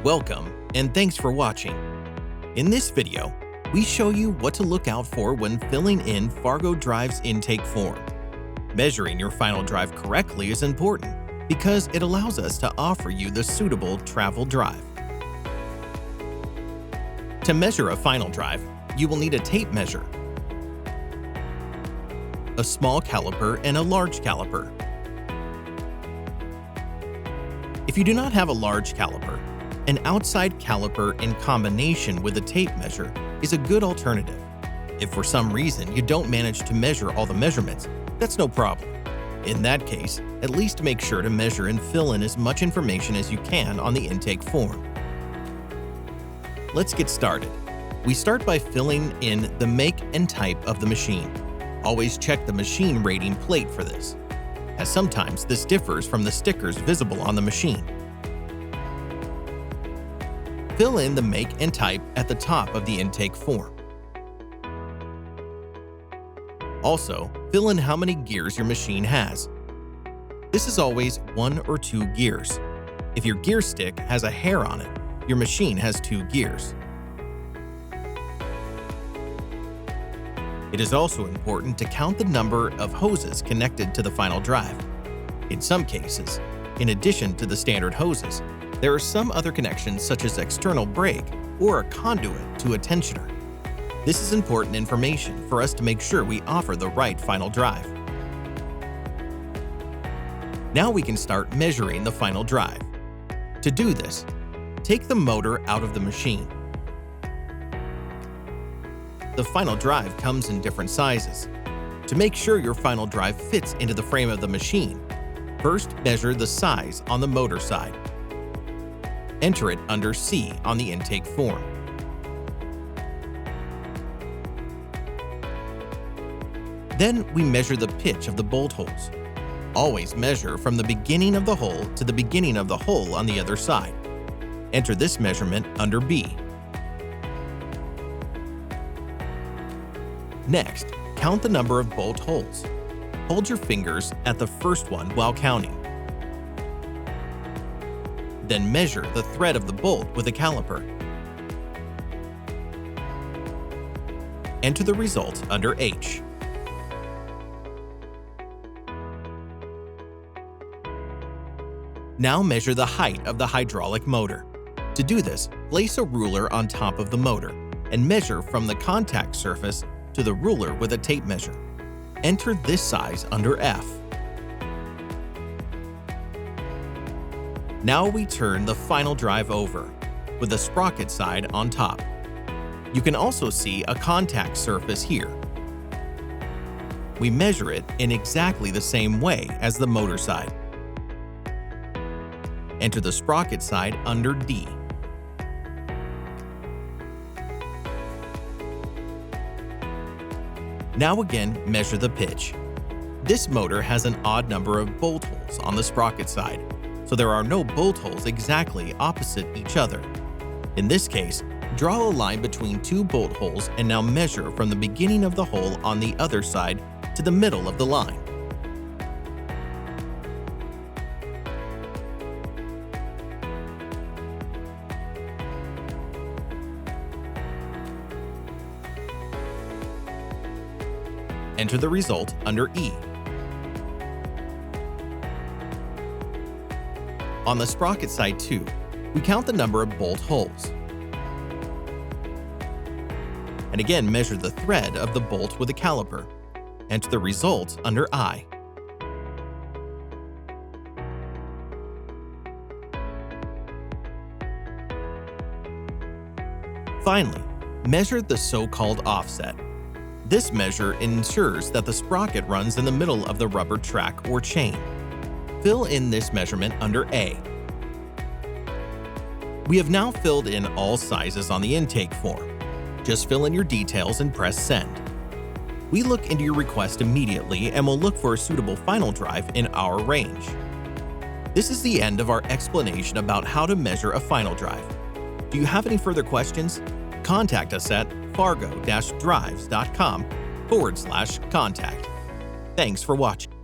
Welcome, and thanks for watching. In this video, we show you what to look out for when filling in Fargo Drives intake form. Measuring your final drive correctly is important because it allows us to offer you the suitable travel drive. To measure a final drive, you will need a tape measure, a small caliper, and a large caliper. If you do not have a large caliper, an outside caliper in combination with a tape measure is a good alternative. If for some reason you don't manage to measure all the measurements, that's no problem. In that case, at least make sure to measure and fill in as much information as you can on the intake form. Let's get started. We start by filling in the make and type of the machine. Always check the machine rating plate for this, as sometimes this differs from the stickers visible on the machine. Fill in the make and type at the top of the intake form. Also, fill in how many gears your machine has. This is always 1 or 2 gears. If your gear stick has a hair on it, your machine has 2 gears. It is also important to count the number of hoses connected to the final drive. In some cases, in addition to the standard hoses, there are some other connections such as external brake or a conduit to a tensioner. This is important information for us to make sure we offer the right final drive. Now we can start measuring the final drive. To do this, take the motor out of the machine. The final drive comes in different sizes. To make sure your final drive fits into the frame of the machine, first measure the size on the motor side. Enter it under C on the intake form. Then we measure the pitch of the bolt holes. Always measure from the beginning of the hole to the beginning of the hole on the other side. Enter this measurement under B. Next, count the number of bolt holes. Hold your fingers at the first one while counting. Then measure the thread of the bolt with a caliper. Enter the result under H. Now measure the height of the hydraulic motor. To do this, place a ruler on top of the motor and measure from the contact surface to the ruler with a tape measure. Enter this size under F. Now we turn the final drive over, with the sprocket side on top. You can also see a contact surface here. We measure it in exactly the same way as the motor side. Enter the sprocket side under D. Now again, measure the pitch. This motor has an odd number of bolt holes on the sprocket side, so there are no bolt holes exactly opposite each other. In this case, draw a line between 2 bolt holes and now measure from the beginning of the hole on the other side to the middle of the line. Enter the result under E. On the sprocket side too, we count the number of bolt holes. And again, measure the thread of the bolt with a caliper. Enter the result under I. Finally, measure the so-called offset. This measure ensures that the sprocket runs in the middle of the rubber track or chain. Fill in this measurement under A. We have now filled in all sizes on the intake form. Just fill in your details and press send. We look into your request immediately and will look for a suitable final drive in our range. This is the end of our explanation about how to measure a final drive. Do you have any further questions? Contact us at fargo-drives.com/contact. Thanks for watching.